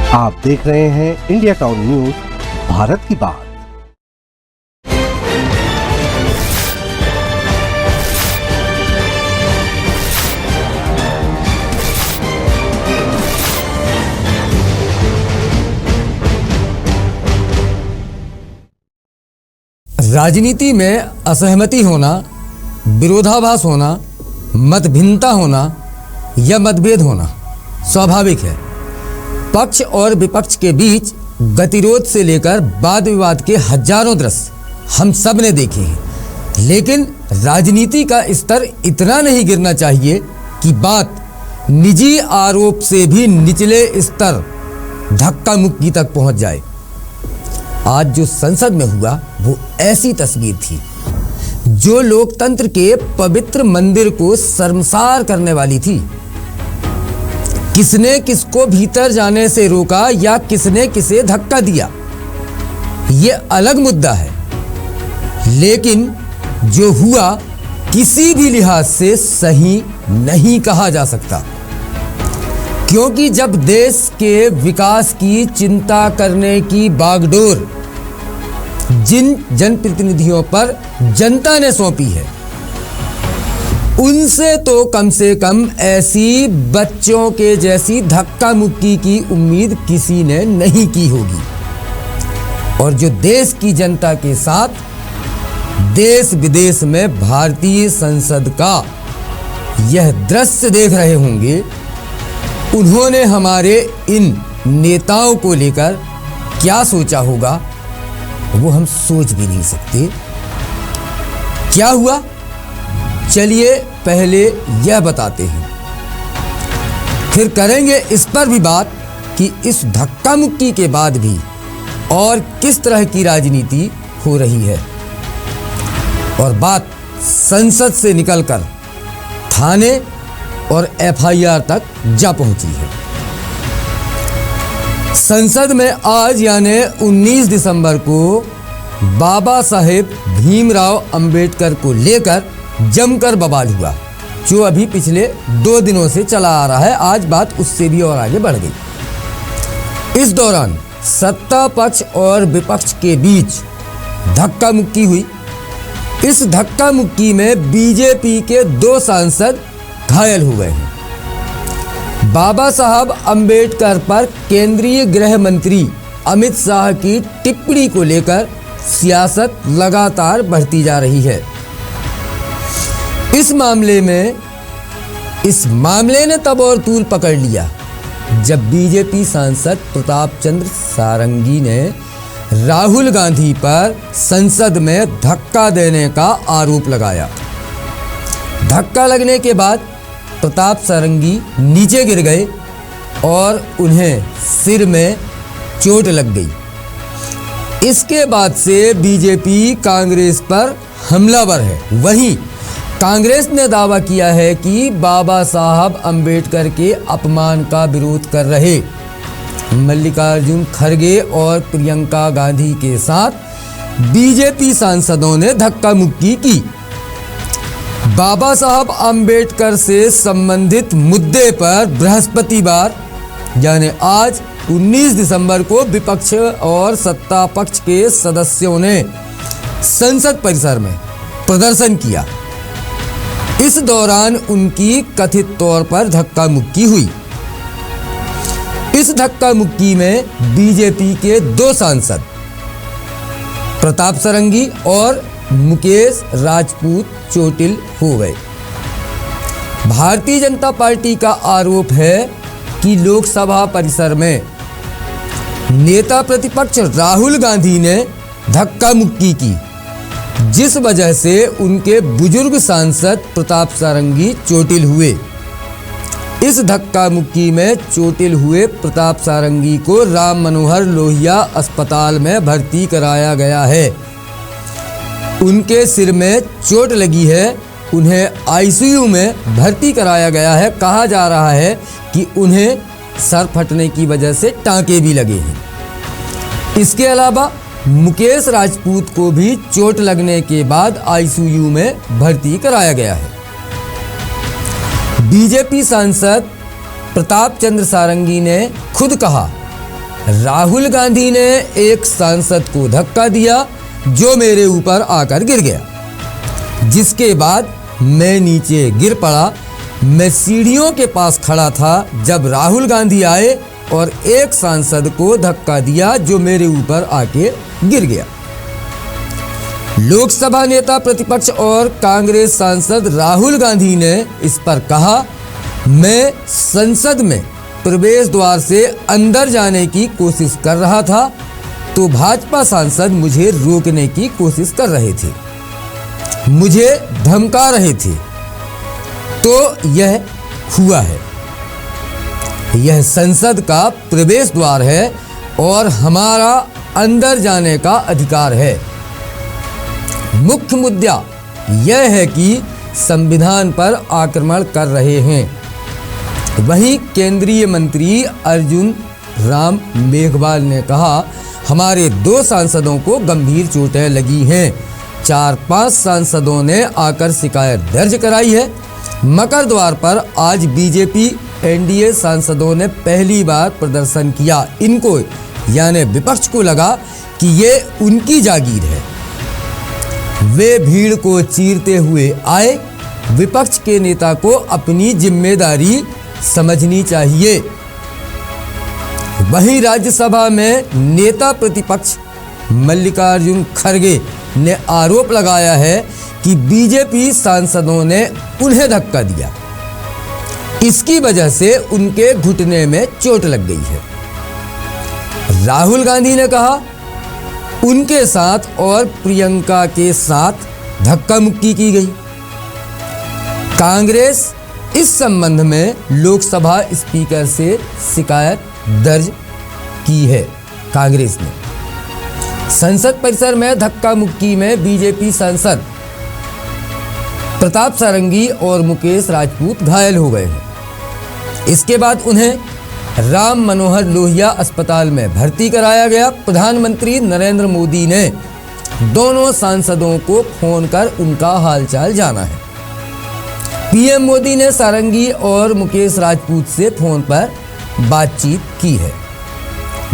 आप देख रहे हैं इंडिया टाउन न्यूज, भारत की बात। राजनीति में असहमति होना, विरोधाभास होना, मतभिन्नता होना या मतभेद होना स्वाभाविक है। पक्ष और विपक्ष के बीच गतिरोध से लेकर वाद विवाद के हजारों दृश्य हम सब ने देखे हैं, लेकिन राजनीति का स्तर इतना नहीं गिरना चाहिए कि बात निजी आरोप से भी निचले स्तर धक्का मुक्की तक पहुंच जाए। आज जो संसद में हुआ वो ऐसी तस्वीर थी जो लोकतंत्र के पवित्र मंदिर को शर्मसार करने वाली थी। किसने किसको भीतर जाने से रोका या किसने किसे धक्का दिया, ये अलग मुद्दा है, लेकिन जो हुआ किसी भी लिहाज से सही नहीं कहा जा सकता, क्योंकि जब देश के विकास की चिंता करने की बागडोर जिन जनप्रतिनिधियों पर जनता ने सौंपी है, उनसे तो कम से कम ऐसी बच्चों के जैसी धक्का मुक्की की उम्मीद किसी ने नहीं की होगी। और जो देश की जनता के साथ देश विदेश में भारतीय संसद का यह दृश्य देख रहे होंगे, उन्होंने हमारे इन नेताओं को लेकर क्या सोचा होगा वो हम सोच भी नहीं सकते। क्या हुआ, चलिए पहले यह बताते हैं, फिर करेंगे इस पर भी बात कि इस धक्का मुक्की के बाद भी और किस तरह की राजनीति हो रही है। और बात संसद से निकलकर थाने और एफआईआर तक जा पहुंची है। संसद में आज यानी 19 दिसंबर को बाबा साहेब भीमराव अंबेडकर को लेकर जमकर बवाल हुआ, जो अभी पिछले 2 दिनों से चला आ रहा है। आज बात उससे भी और आगे बढ़ गई। इस दौरान सत्ता पक्ष और विपक्ष के बीच धक्का मुक्की हुई। इस धक्का मुक्की में बीजेपी के 2 सांसद घायल हुए हैं। बाबा साहब अंबेडकर पर केंद्रीय गृह मंत्री अमित शाह की टिप्पणी को लेकर सियासत लगातार बढ़ती जा रही है। इस मामले ने तब और तूल पकड़ लिया जब बीजेपी सांसद प्रताप चंद्र सारंगी ने राहुल गांधी पर संसद में धक्का देने का आरोप लगाया। धक्का लगने के बाद प्रताप सारंगी नीचे गिर गए और उन्हें सिर में चोट लग गई। इसके बाद से बीजेपी कांग्रेस पर हमलावर है। वहीं कांग्रेस ने दावा किया है कि बाबा साहब अंबेडकर के अपमान का विरोध कर रहे मल्लिकार्जुन खड़गे और प्रियंका गांधी के साथ बीजेपी सांसदों ने धक्का मुक्की की। बाबा साहब अंबेडकर से संबंधित मुद्दे पर बृहस्पतिवार यानी आज 19 दिसंबर को विपक्ष और सत्ता पक्ष के सदस्यों ने संसद परिसर में प्रदर्शन किया। इस दौरान उनकी कथित तौर पर धक्का मुक्की हुई। इस धक्का मुक्की में बीजेपी के 2 सांसद प्रताप सारंगी और मुकेश राजपूत चोटिल हो गए। भारतीय जनता पार्टी का आरोप है कि लोकसभा परिसर में नेता प्रतिपक्ष राहुल गांधी ने धक्का मुक्की की, जिस वजह से उनके बुजुर्ग सांसद प्रताप सारंगी चोटिल हुए। इस धक्का मुक्की में चोटिल हुए प्रताप सारंगी को राम मनोहर लोहिया अस्पताल में भर्ती कराया गया है। उनके सिर में चोट लगी है, उन्हें आईसीयू में भर्ती कराया गया है। कहा जा रहा है कि उन्हें सर फटने की वजह से टांके भी लगे हैं। इसके अलावा मुकेश राजपूत को भी चोट लगने के बाद आईसीयू में भर्ती कराया गया है। बीजेपी सांसद प्रताप चंद्र सारंगी ने खुद कहा राहुल गांधी ने एक सांसद को धक्का दिया जो मेरे ऊपर आकर गिर गया, जिसके बाद मैं नीचे गिर पड़ा। मैं सीढ़ियों के पास खड़ा था जब राहुल गांधी आए और एक सांसद को धक्का दिया जो मेरे ऊपर आके गिर गया। लोकसभा नेता प्रतिपक्ष और कांग्रेस सांसद राहुल गांधी ने इस पर कहा, मैं संसद में प्रवेश द्वार से अंदर जाने की कोशिश कर रहा था तो भाजपा सांसद मुझे रोकने की कोशिश कर रहे थे, मुझे धमका रहे थे, तो यह हुआ है। यह संसद का प्रवेश द्वार है और हमारा अंदर जाने का अधिकार है। मुख्य मुद्दा यह है कि संविधान पर आक्रमण कर रहे हैं। वहीं केंद्रीय मंत्री अर्जुन राम मेघवाल ने कहा, हमारे 2 सांसदों को गंभीर चोटें लगी हैं। 4-5 सांसदों ने आकर शिकायत दर्ज कराई है। मकर द्वार पर आज बीजेपी एनडीए सांसदों ने पहली बार प्रदर्शन किया। इनको यानी विपक्ष को लगा कि ये उनकी जागीर है। वे भीड़ को चीरते हुए आए। विपक्ष के नेता को अपनी जिम्मेदारी समझनी चाहिए। वहीं राज्यसभा में नेता प्रतिपक्ष मल्लिकार्जुन खड़गे ने आरोप लगाया है कि बीजेपी सांसदों ने उन्हें धक्का दिया, इसकी वजह से उनके घुटने में चोट लग गई है। राहुल गांधी ने कहा, उनके साथ और प्रियंका के साथ धक्का मुक्की की गई। कांग्रेस इस संबंध में लोकसभा स्पीकर से शिकायत दर्ज की है। कांग्रेस ने संसद परिसर में धक्का मुक्की में बीजेपी सांसद प्रताप सारंगी और मुकेश राजपूत घायल हो गए हैं। इसके बाद उन्हें राम मनोहर लोहिया अस्पताल में भर्ती कराया गया। प्रधानमंत्री नरेंद्र मोदी ने दोनों सांसदों को फोन कर उनका हालचाल जाना है। पीएम मोदी ने सारंगी और मुकेश राजपूत से फोन पर बातचीत की है।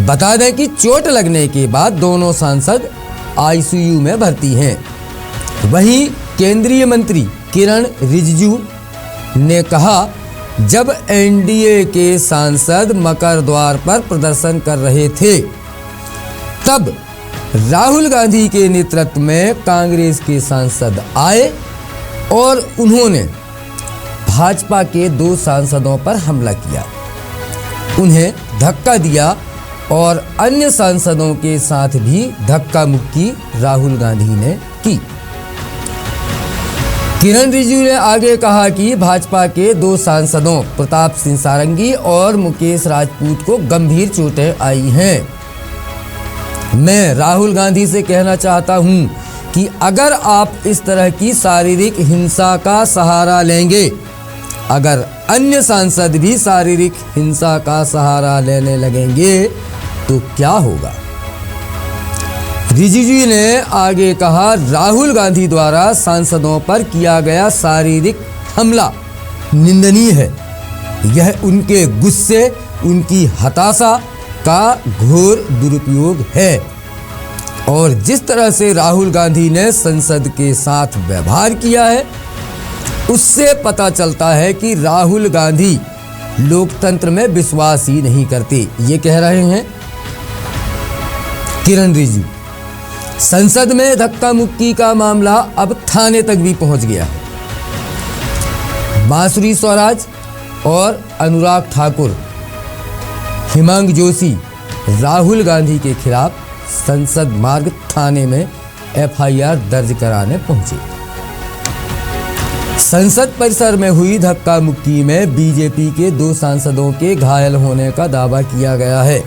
बता दें कि चोट लगने के बाद दोनों सांसद आईसीयू में भर्ती हैं। वहीं केंद्रीय मंत्री किरण रिजिजू ने कहा, जब एनडीए के सांसद मकर द्वार पर प्रदर्शन कर रहे थे तब राहुल गांधी के नेतृत्व में कांग्रेस के सांसद आए और उन्होंने भाजपा के 2 सांसदों पर हमला किया, उन्हें धक्का दिया और अन्य सांसदों के साथ भी धक्का मुक्की राहुल गांधी ने की। किरण रिजिजू ने आगे कहा कि भाजपा के 2 सांसदों प्रताप सिंह सारंगी और मुकेश राजपूत को गंभीर चोटें आई हैं। मैं राहुल गांधी से कहना चाहता हूं कि अगर आप इस तरह की शारीरिक हिंसा का सहारा लेंगे, अगर अन्य सांसद भी शारीरिक हिंसा का सहारा लेने लगेंगे तो क्या होगा। रिजिजू ने आगे कहा, राहुल गांधी द्वारा सांसदों पर किया गया शारीरिक हमला निंदनीय है। यह उनके गुस्से, उनकी हताशा का घोर दुरुपयोग है और जिस तरह से राहुल गांधी ने संसद के साथ व्यवहार किया है उससे पता चलता है कि राहुल गांधी लोकतंत्र में विश्वास ही नहीं करते। ये कह रहे हैं किरण रिजिजू। संसद में धक्का मुक्की का मामला अब थाने तक भी पहुंच गया है। बांसुरी स्वराज और अनुराग ठाकुर, हिमांग जोशी राहुल गांधी के खिलाफ संसद मार्ग थाने में एफआईआर दर्ज कराने पहुंचे। संसद परिसर में हुई धक्का मुक्की में बीजेपी के 2 सांसदों के घायल होने का दावा किया गया है।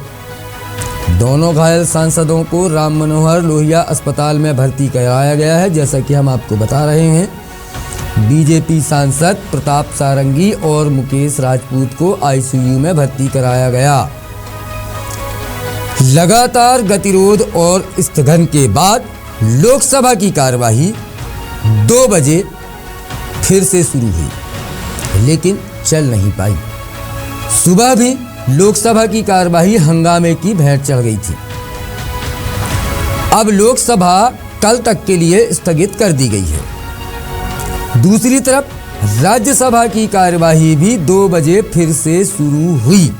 दोनों घायल सांसदों को राम मनोहर लोहिया अस्पताल में भर्ती कराया गया है। जैसा कि हम आपको बता रहे हैं, बीजेपी सांसद प्रताप सारंगी और मुकेश राजपूत को आईसीयू में भर्ती कराया गया। लगातार गतिरोध और स्थगन के बाद लोकसभा की कार्यवाही 2 बजे फिर से शुरू हुई, लेकिन चल नहीं पाई। सुबह भी लोकसभा की कार्यवाही हंगामे की भेंट चढ़ गई थी। अब लोकसभा कल तक के लिए स्थगित कर दी गई है। दूसरी तरफ राज्यसभा की कार्यवाही भी 2 बजे फिर से शुरू हुई।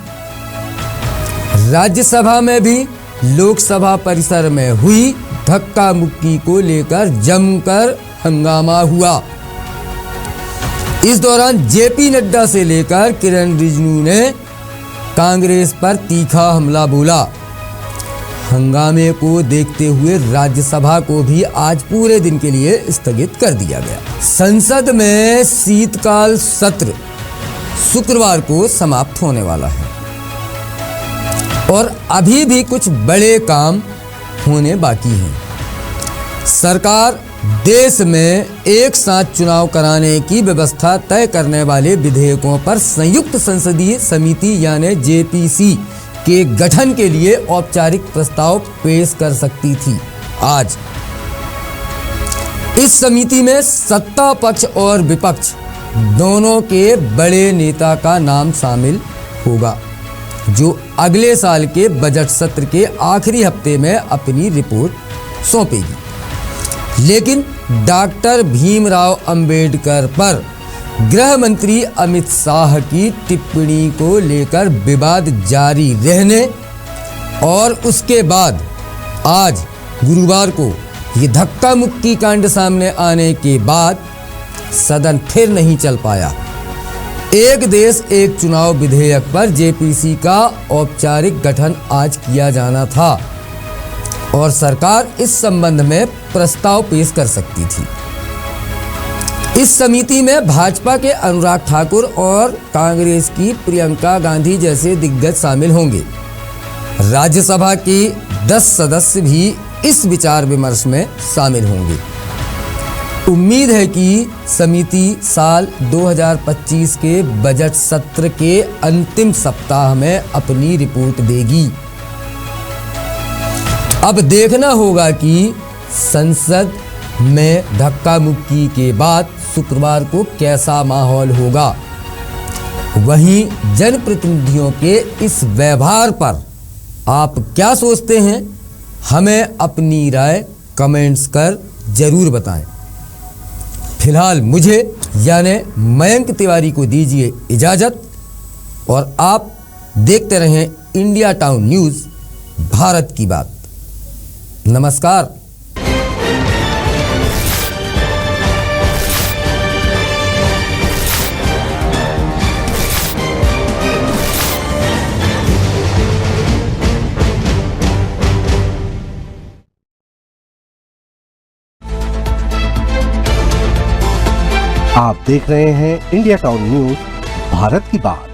राज्यसभा में भी लोकसभा परिसर में हुई धक्का मुक्की को लेकर जमकर हंगामा हुआ। इस दौरान जेपी नड्डा से लेकर किरण रिजिजू ने कांग्रेस पर तीखा हमला बोला। हंगामे को देखते हुए राज्यसभा को भी आज पूरे दिन के लिए स्थगित कर दिया गया। संसद में शीतकाल सत्र शुक्रवार को समाप्त होने वाला है और अभी भी कुछ बड़े काम होने बाकी हैं। सरकार देश में एक साथ चुनाव कराने की व्यवस्था तय करने वाले विधेयकों पर संयुक्त संसदीय समिति यानी जेपीसी के गठन के लिए औपचारिक प्रस्ताव पेश कर सकती थी आज। इस समिति में सत्ता पक्ष और विपक्ष दोनों के बड़े नेता का नाम शामिल होगा, जो अगले साल के बजट सत्र के आखिरी हफ्ते में अपनी रिपोर्ट सौंपेगी। लेकिन डॉक्टर भीमराव अंबेडकर पर गृह मंत्री अमित शाह की टिप्पणी को लेकर विवाद जारी रहने और उसके बाद आज गुरुवार को ये धक्का मुक्की कांड सामने आने के बाद सदन फिर नहीं चल पाया। एक देश एक चुनाव विधेयक पर जेपीसी का औपचारिक गठन आज किया जाना था और सरकार इस संबंध में प्रस्ताव पेश कर सकती थी। इस समिति में भाजपा के अनुराग ठाकुर और कांग्रेस की प्रियंका गांधी जैसे दिग्गज शामिल होंगे। राज्यसभा के 10 सदस्य भी इस विचार विमर्श में शामिल होंगे। उम्मीद है कि समिति साल 2025 के बजट सत्र के अंतिम सप्ताह में अपनी रिपोर्ट देगी। अब देखना होगा कि संसद में धक्का मुक्की के बाद शुक्रवार को कैसा माहौल होगा। वहीं जनप्रतिनिधियों के इस व्यवहार पर आप क्या सोचते हैं, हमें अपनी राय कमेंट्स कर जरूर बताएं। फिलहाल मुझे यानी मयंक तिवारी को दीजिए इजाजत और आप देखते रहें इंडिया टाउन न्यूज़, भारत की बात। नमस्कार। आप देख रहे हैं इंडिया टाउन न्यूज़, भारत की बात।